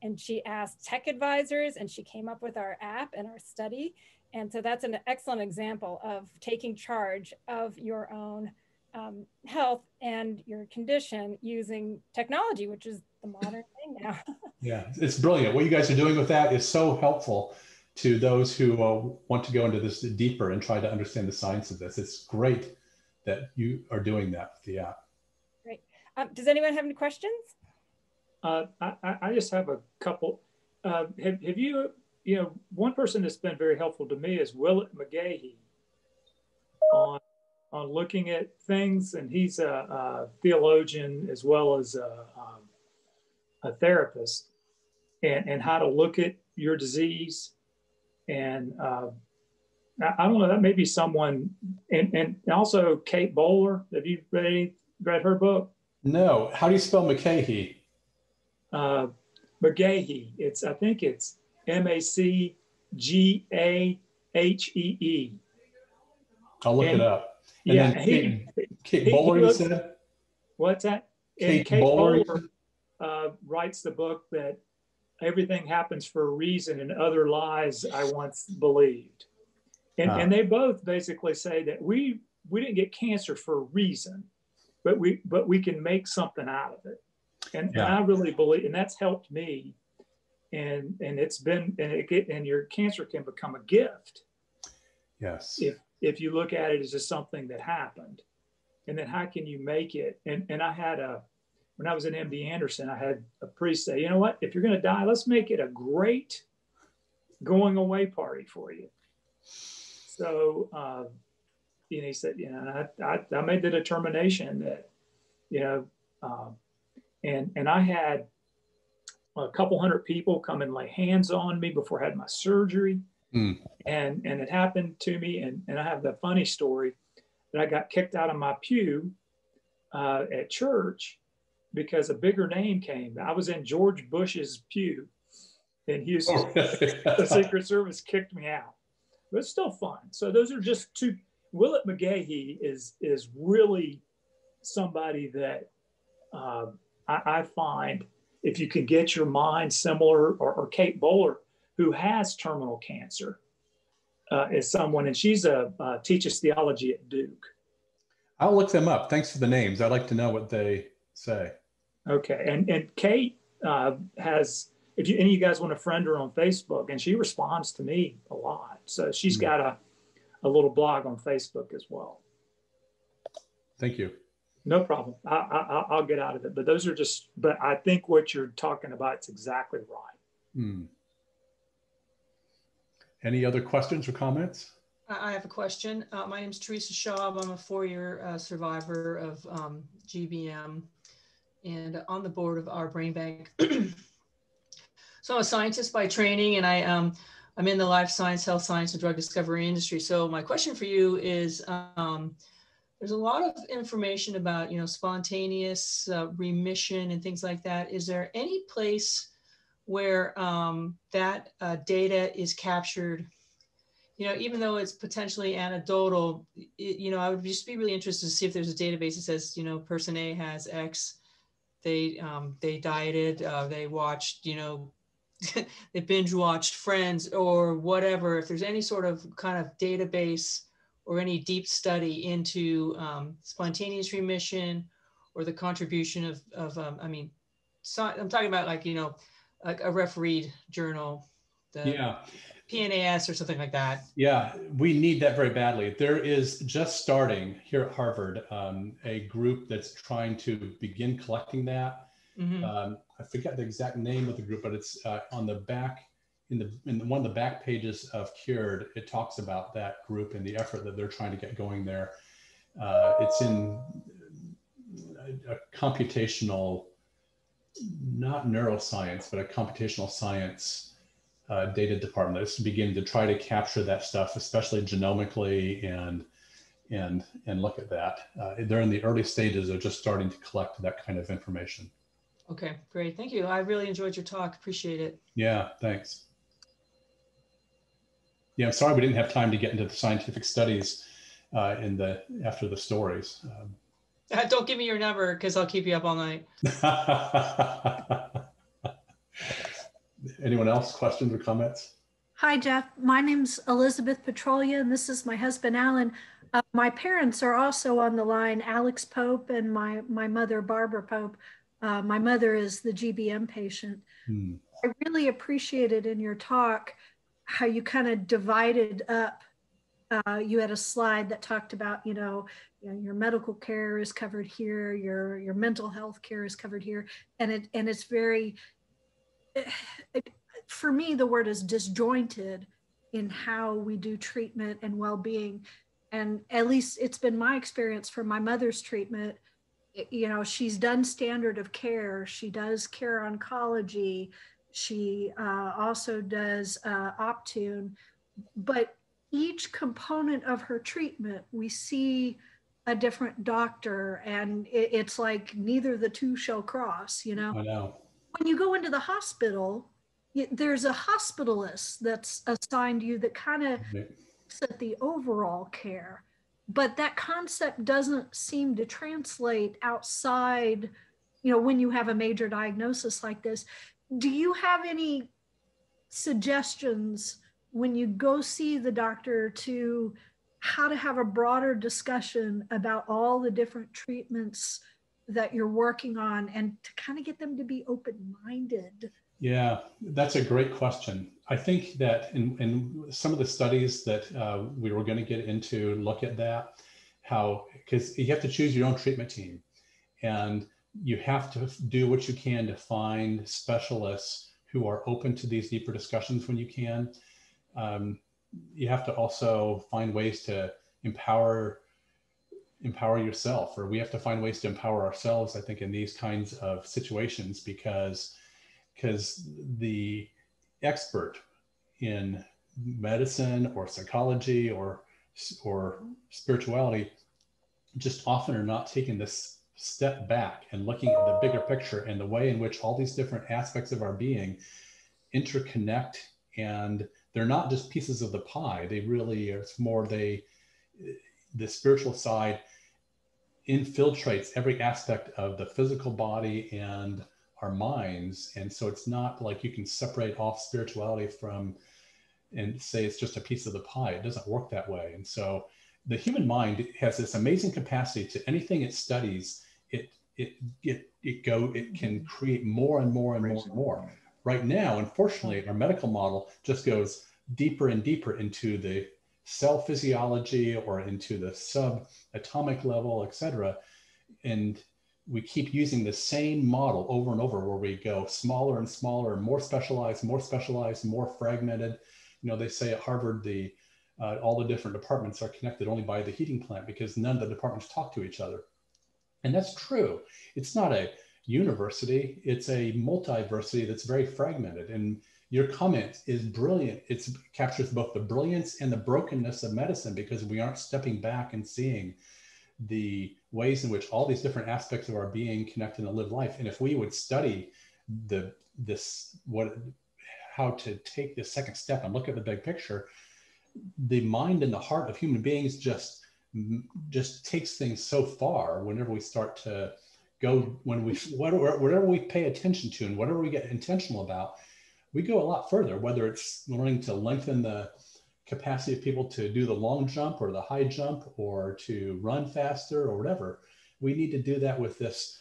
and she asked tech advisors, and she came up with our app and our study. And so that's an excellent example of taking charge of your own health and your condition using technology, which is the modern thing now. Yeah, it's brilliant. What you guys are doing with that is so helpful to those who want to go into this deeper and try to understand the science of this. It's great that you are doing that with the app. Great. Does anyone have any questions? I just have a couple. Have you, one person that's been very helpful to me is Willett McGahee on looking at things, and he's a theologian as well as a therapist, and how to look at your disease. And I don't know, that may be someone, and also Kate Bowler. Have you read her book? No. How do you spell McGahee? McGahee. I think it's MacGahee. I'll look it up. And yeah, then Kate Bowler, you said? What's that? Kate Bowler writes the book that everything happens for a reason and other lies I once believed. And they both basically say that we didn't get cancer for a reason, but we can make something out of it. And I really believe, and that's helped me. And it's been, and your cancer can become a gift. Yes. If you look at it as just something that happened, and then how can you make it? And I had when I was in MD Anderson, I had a priest say, you know what, if you're going to die, let's make it a great going away party for you. So, he said, I made the determination that, and I had a couple hundred people come and lay hands on me before I had my surgery. And it happened to me. And I have the funny story that I got kicked out of my pew at church because a bigger name came. I was in George Bush's pew in Houston. The Secret Service kicked me out. But it's still fun. So those are just two. Willett McGahee is really somebody that I find, if you can get your mind similar, or Kate Bowler, who has terminal cancer, is someone, and she's teaches theology at Duke. I'll look them up. Thanks for the names. I'd like to know what they say. Okay. And Kate has, if any of you guys want to friend her on Facebook, and she responds to me a lot. So she's got a little blog on Facebook as well. Thank you. No problem. I'll get out of it. But those are just, but I think what you're talking about is exactly right. Any other questions or comments? I have a question. My name is Teresa Schaub. I'm a 4-year survivor of GBM and on the board of OurBrainBank. So I'm a scientist by training, and I'm in the life science, health science, and drug discovery industry. So my question for you is, there's a lot of information about, spontaneous remission and things like that. Is there any place where that data is captured? Even though it's potentially anecdotal, I would just be really interested to see if there's a database that says, person A has X, they dieted, they watched, they binge watched Friends or whatever. If there's any sort of kind of database or any deep study into spontaneous remission or the contribution of I'm talking about like a refereed journal, the PNAS or something like that. Yeah, we need that very badly. There is just starting here at Harvard a group that's trying to begin collecting that. I forget the exact name of the group, but it's on the back, in one of the back pages of Cured, it talks about that group and the effort that they're trying to get going there. It's in a computational, not neuroscience, but a computational science data department that's beginning to try to capture that stuff, especially genomically, and look at that. They're in the early stages of just starting to collect that kind of information. Okay, great. Thank you. I really enjoyed your talk. Appreciate it. Yeah, thanks. Yeah, I'm sorry we didn't have time to get into the scientific studies after the stories. Don't give me your number because I'll keep you up all night. Anyone else, questions or comments? Hi, Jeff. My name's Elizabeth Petrolia, and this is my husband, Alan. My parents are also on the line, Alex Pope and my mother, Barbara Pope. My mother is the GBM patient. I really appreciated in your talk how you kind of divided up. You had a slide that talked about, your medical care is covered here, your mental health care is covered here, and it's very, for me, the word is disjointed in how we do treatment and well-being. And at least it's been my experience for my mother's treatment. She's done standard of care. She does care oncology. She also does Optune. But each component of her treatment, we see a different doctor, and it's like neither the two shall cross, I know. When you go into the hospital, there's a hospitalist that's assigned you that kind of looks at the overall care. But that concept doesn't seem to translate outside, when you have a major diagnosis like this. Do you have any suggestions when you go see the doctor to how to have a broader discussion about all the different treatments that you're working on and to kind of get them to be open-minded? Yeah, that's a great question. I think that in some of the studies that we were going to get into look at that, because you have to choose your own treatment team, and you have to do what you can to find specialists who are open to these deeper discussions when you can. You have to also find ways to empower yourself, or we have to find ways to empower ourselves, I think, in these kinds of situations, because the expert in medicine or psychology or spirituality just often are not taking this step back and looking at the bigger picture and the way in which all these different aspects of our being interconnect, and they're not just pieces of the pie. They really, it's more, the spiritual side infiltrates every aspect of the physical body and our minds. And so it's not like you can separate off spirituality from and say it's just a piece of the pie. It doesn't work that way. And so the human mind has this amazing capacity to anything it studies, it can create more and more and more and more. Right now, unfortunately, our medical model just goes deeper and deeper into the cell physiology or into the subatomic level, et cetera. And we keep using the same model over and over, where we go smaller and smaller, more specialized, more fragmented. They say at Harvard, all the different departments are connected only by the heating plant because none of the departments talk to each other. And that's true. It's not a university, it's a multiversity that's very fragmented. And your comment is brilliant. It captures both the brilliance and the brokenness of medicine, because we aren't stepping back and seeing the ways in which all these different aspects of our being connect and live life. And if we would study how to take this second step and look at the big picture, the mind and the heart of human beings just takes things so far whenever we start to whatever we pay attention to and whatever we get intentional about, we go a lot further, whether it's learning to lengthen the capacity of people to do the long jump or the high jump or to run faster or whatever. We need to do that with this,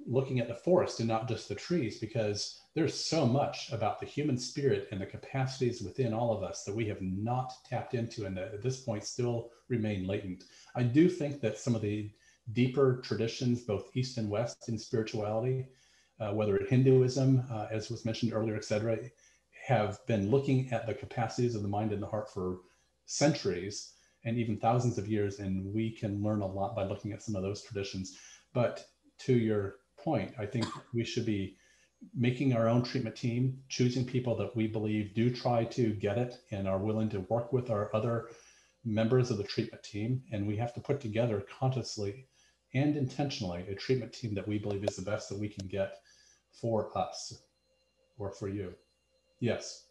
looking at the forest and not just the trees, because there's so much about the human spirit and the capacities within all of us that we have not tapped into and that at this point still remain latent. I do think that some of the deeper traditions, both East and West in spirituality, whether Hinduism, as was mentioned earlier, et cetera, have been looking at the capacities of the mind and the heart for centuries and even thousands of years. And we can learn a lot by looking at some of those traditions. But to your point, I think we should be making our own treatment team, choosing people that we believe do try to get it and are willing to work with our other members of the treatment team. And we have to put together consciously and intentionally a treatment team that we believe is the best that we can get for us or for you. Yes.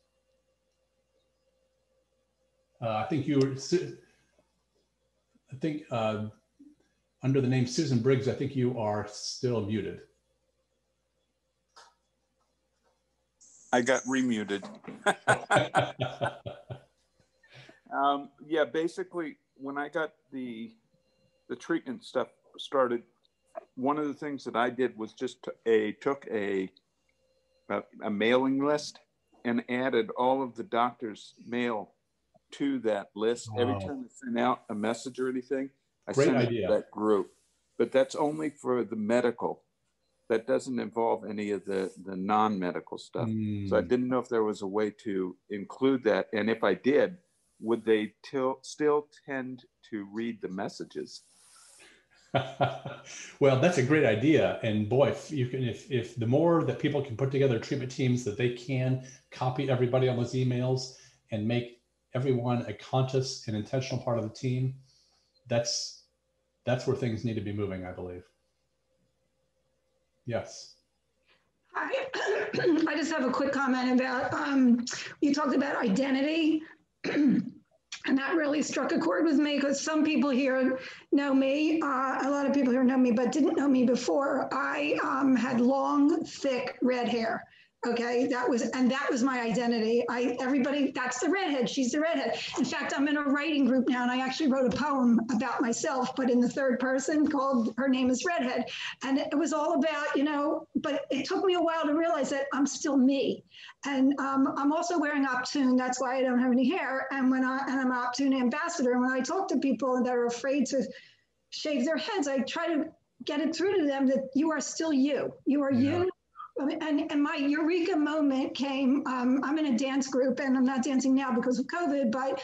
I think under the name Susan Briggs, I think you are still muted. I got remuted. Yeah, basically, when I got the treatment stuff started, one of the things that I did was just took a mailing list and added all of the doctor's mail to that list. Wow. Every time I send out a message or anything, I send it to that group. But that's only for the medical. That doesn't involve any of the non-medical stuff. So I didn't know if there was a way to include that. And if I did, would they still tend to read the messages? Well, that's a great idea. And boy, if the more that people can put together treatment teams that they can copy everybody on those emails and make everyone a conscious and intentional part of the team, that's where things need to be moving, I believe. Yes. I just have a quick comment about, you talked about identity. And that really struck a chord with me because some people here know me. A lot of people here know me, but didn't know me before. I had long, thick red hair. Okay, that was my identity. Everybody, that's the redhead. She's the redhead. In fact, I'm in a writing group now, and I actually wrote a poem about myself, but in the third person, called "Her Name Is Redhead," and it was all about, But it took me a while to realize that I'm still me, and I'm also wearing Optune. That's why I don't have any hair, and I'm an Optune ambassador. And when I talk to people that are afraid to shave their heads, I try to get it through to them that you are still you. You are you. And my eureka moment came, I'm in a dance group and I'm not dancing now because of COVID, but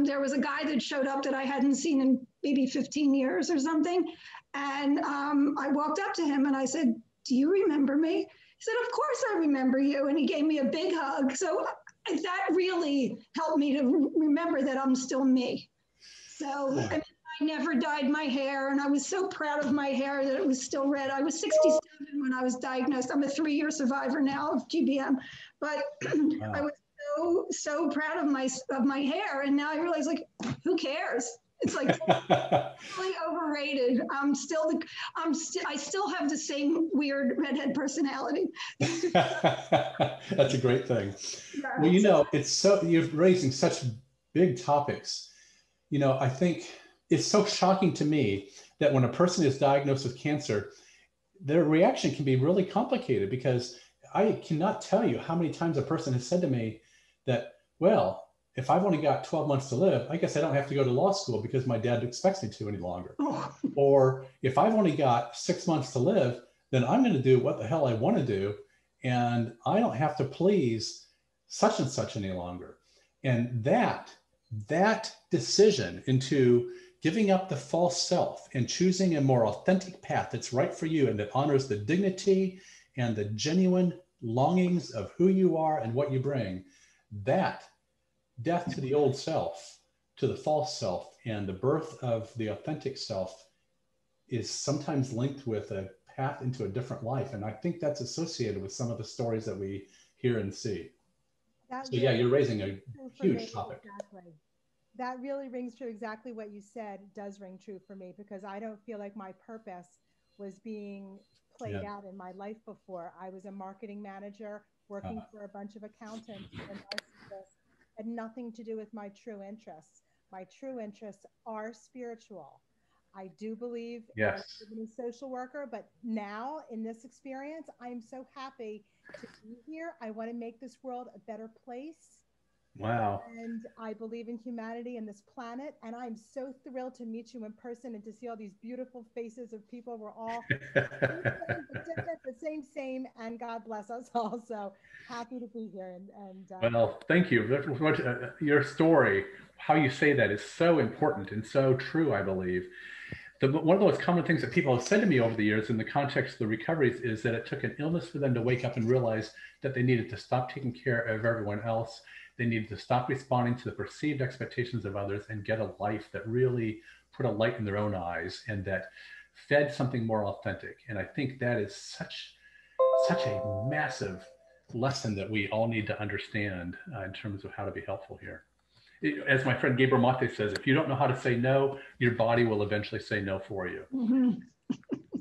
there was a guy that showed up that I hadn't seen in maybe 15 years or something. And I walked up to him and I said, "Do you remember me?" He said, "Of course I remember you." And he gave me a big hug. So that really helped me to remember that I'm still me. So I never dyed my hair, and I was so proud of my hair that it was still red. I was 67 when I was diagnosed. I'm a 3-year survivor now of GBM, but wow. I was so proud of my hair, and now I realize, who cares? It's really overrated. I still have the same weird redhead personality. That's a great thing. Yeah. Well, you're raising such big topics. I think it's so shocking to me that when a person is diagnosed with cancer, their reaction can be really complicated, because I cannot tell you how many times a person has said to me that, well, if I've only got 12 months to live, I guess I don't have to go to law school because my dad expects me to any longer. Or if I've only got 6 months to live, then I'm going to do what the hell I want to do, and I don't have to please such and such any longer. And that decision into giving up the false self and choosing a more authentic path that's right for you and that honors the dignity and the genuine longings of who you are and what you bring, that death to the old self, to the false self, and the birth of the authentic self is sometimes linked with a path into a different life. And I think that's associated with some of the stories that we hear and see. So yeah, you're raising a huge topic. Exactly. that really rings true. Exactly what you said does ring true for me, because I don't feel like my purpose was being played out in my life before. I was a marketing manager working for a bunch of accountants and narcissists, had nothing to do with my true interests. My true interests are spiritual. I do believe in a social worker, but now in this experience, I'm so happy to be here. I want to make this world a better place. Wow. And I believe in humanity and this planet. And I'm so thrilled to meet you in person and to see all these beautiful faces of people. We're all the same, and God bless us all. So happy to be here. Well, thank you. Your story, how you say that is so important and so true, I believe. One of the most common things that people have said to me over the years in the context of the recoveries is that it took an illness for them to wake up and realize that they needed to stop taking care of everyone else. They needed to stop responding to the perceived expectations of others and get a life that really put a light in their own eyes and that fed something more authentic. And I think that is such a massive lesson that we all need to understand in terms of how to be helpful here. As my friend Gabriel Mate says, if you don't know how to say no, your body will eventually say no for you. Mm-hmm.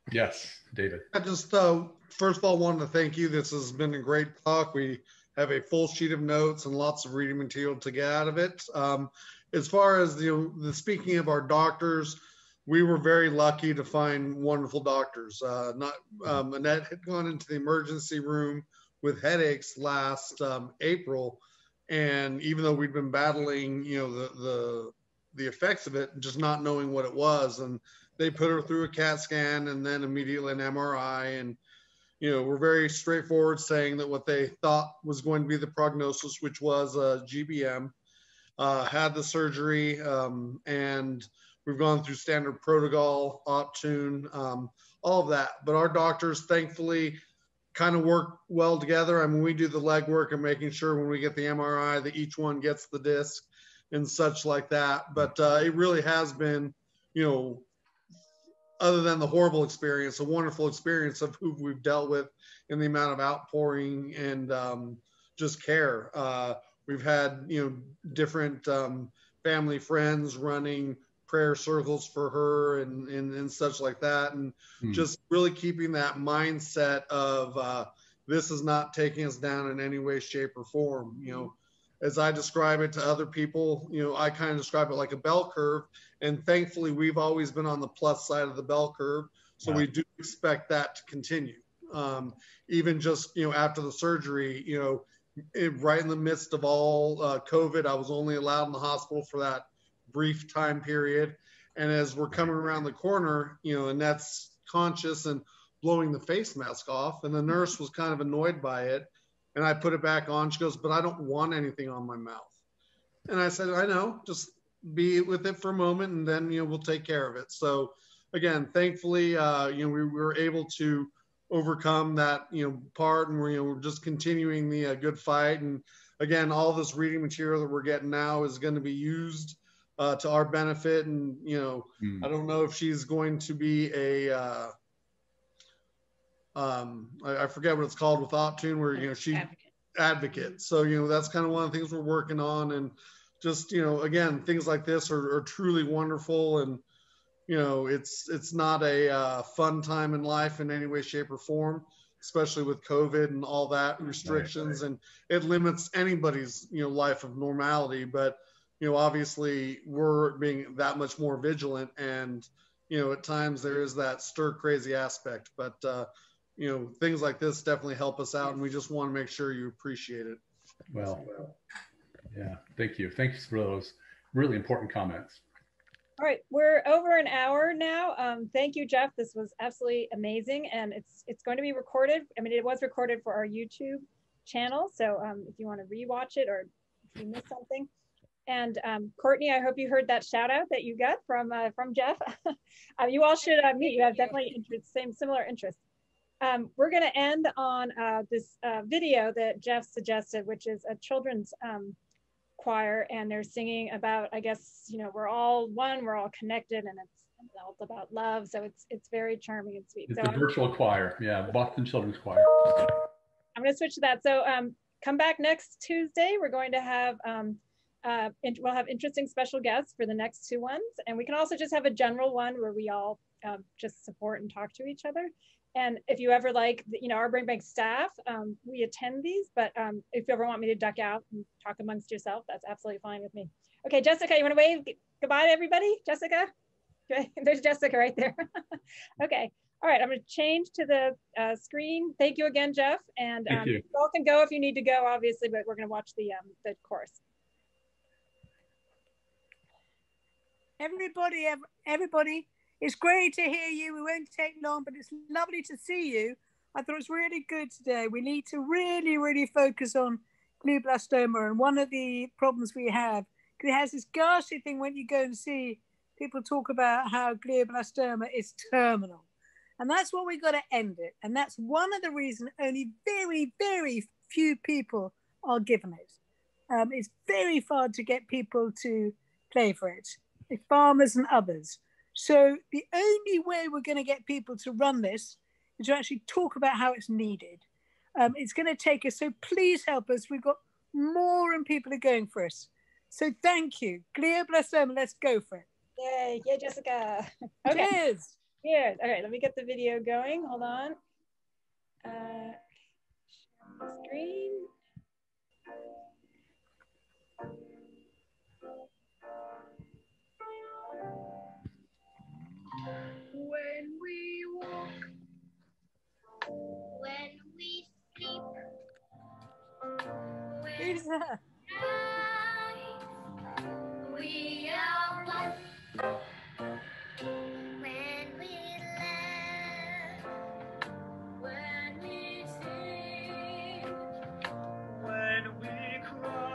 Yes, David. I just, first of all, wanted to thank you. This has been a great talk. We have a full sheet of notes and lots of reading material to get out of it. As far as the speaking of our doctors, we were very lucky to find wonderful doctors. Annette had gone into the emergency room with headaches last April. And even though we'd been battling, the effects of it, just not knowing what it was, and they put her through a CAT scan and then immediately an MRI, and we're very straightforward saying that what they thought was going to be the prognosis, which was GBM, had the surgery, and we've gone through standard protocol, Optune, all of that. But our doctors, thankfully, kind of work well together. I mean, we do the legwork and making sure when we get the MRI that each one gets the disc and such like that. But it really has been, other than the horrible experience, a wonderful experience of who we've dealt with and the amount of outpouring and just care. We've had, different family friends running prayer circles for her and such like that. And just really keeping that mindset of this is not taking us down in any way, shape, or form. As I describe it to other people, I kind of describe it like a bell curve. And thankfully, we've always been on the plus side of the bell curve. So we do expect that to continue. Even just, after the surgery, right in the midst of all COVID, I was only allowed in the hospital for that brief time period. And as we're coming around the corner, Annette's conscious and blowing the face mask off, and the nurse was kind of annoyed by it. And I put it back on. She goes, "But I don't want anything on my mouth." And I said, "I know, just be with it for a moment and then, we'll take care of it." So again, thankfully, we were able to overcome that, part, and we're just continuing the good fight. And again, all this reading material that we're getting now is going to be used to our benefit. And, I don't know if she's going to be I forget what it's called with Optune, where, she's advocate. So, that's kind of one of the things we're working on. And just, again, things like this are truly wonderful. And, it's not a fun time in life in any way, shape, or form, especially with COVID and all that restrictions. Right. And it limits anybody's, life of normality. But, obviously we're being that much more vigilant. And, at times there is that stir crazy aspect. But, things like this definitely help us out, and we just want to make sure you appreciate it. Well, yeah, thank you. Thanks for those really important comments. All right, we're over an hour now. Thank you, Jeff. This was absolutely amazing, and it's going to be recorded. I mean, it was recorded for our YouTube channel, so if you want to rewatch it or if you missed something. And Courtney, I hope you heard that shout out that you got from Jeff. You all should meet. You have definitely similar interests. We're going to end on this video that Jeff suggested, which is a children's choir, and they're singing about, I guess, we're all one, we're all connected, and it's all about love. So it's very charming and sweet. It's so a virtual choir, yeah, Boston Children's Choir. I'm going to switch to that. So come back next Tuesday. We're going to have we'll have interesting special guests for the next 2 ones. And we can also just have a general one where we all just support and talk to each other. And if you ever like, our Brain Bank staff, we attend these, but if you ever want me to duck out and talk amongst yourself, that's absolutely fine with me. Okay, Jessica, you want to wave goodbye to everybody? Jessica? Okay, there's Jessica right there. Okay, all right, I'm going to change to the screen. Thank you again, Jeff. And you all can go if you need to go, obviously, but we're going to watch the course. Everybody, it's great to hear you. We won't take long, but it's lovely to see you. I thought it was really good today. We need to really, really focus on glioblastoma. And one of the problems we have, because it has this ghastly thing when you go and see people talk about how glioblastoma is terminal. And that's what we got to end it. And that's one of the reasons only very, very few people are given it. It's very hard to get people to play for it, farmers and others. So the only way we're going to get people to run this is to actually talk about how it's needed. It's going to take us, so please help us. We've got more and people are going for us. So thank you. Glioblastoma, let's go for it. Yay, yay, Jessica. Okay. Cheers. Cheers. All right, let me get the video going. Hold on. Share the screen. When we walk, when we sleep, when we rise, we are one. When we laugh, when we sing, when we cry.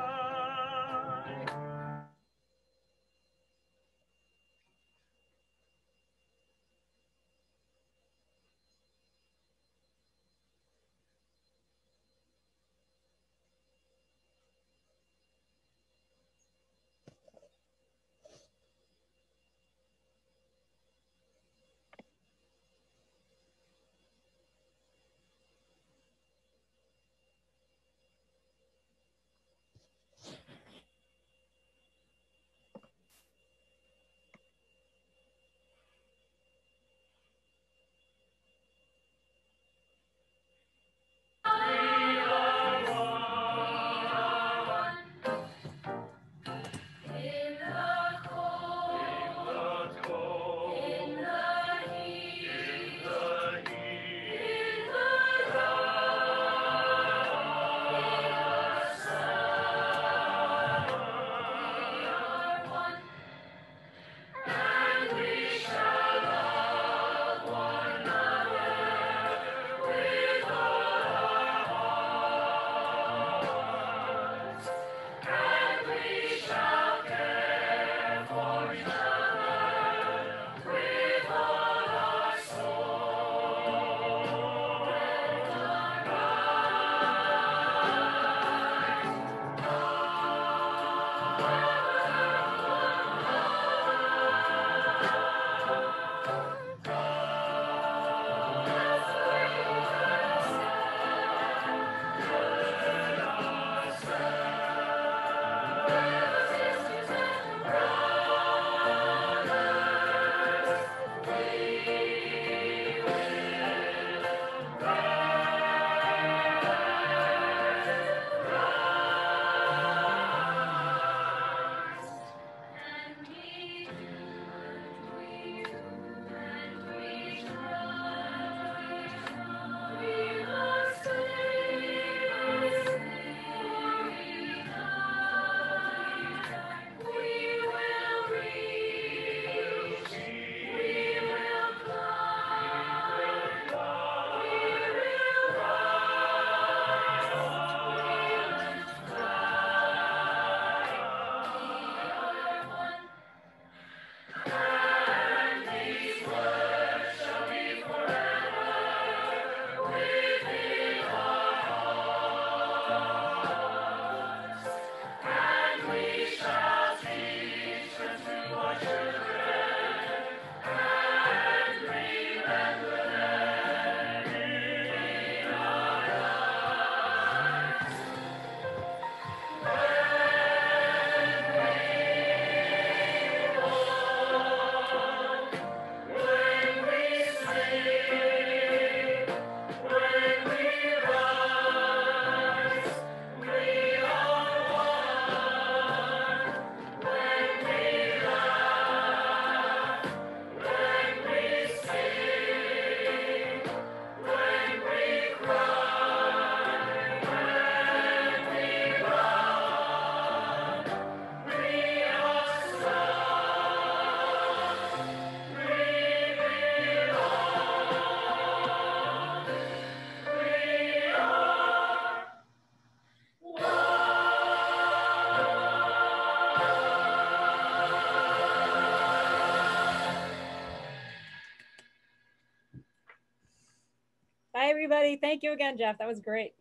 Bye, everybody. Thank you again, Jeff. That was great.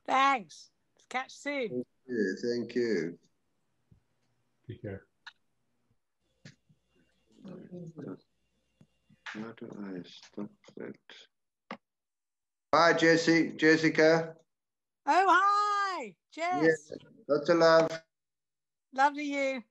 Thanks. Catch you soon. Thank you. Take care. How do I stop it? Bye, Jessica. Oh, hi, Jess. Yes, lots of love. Love to you.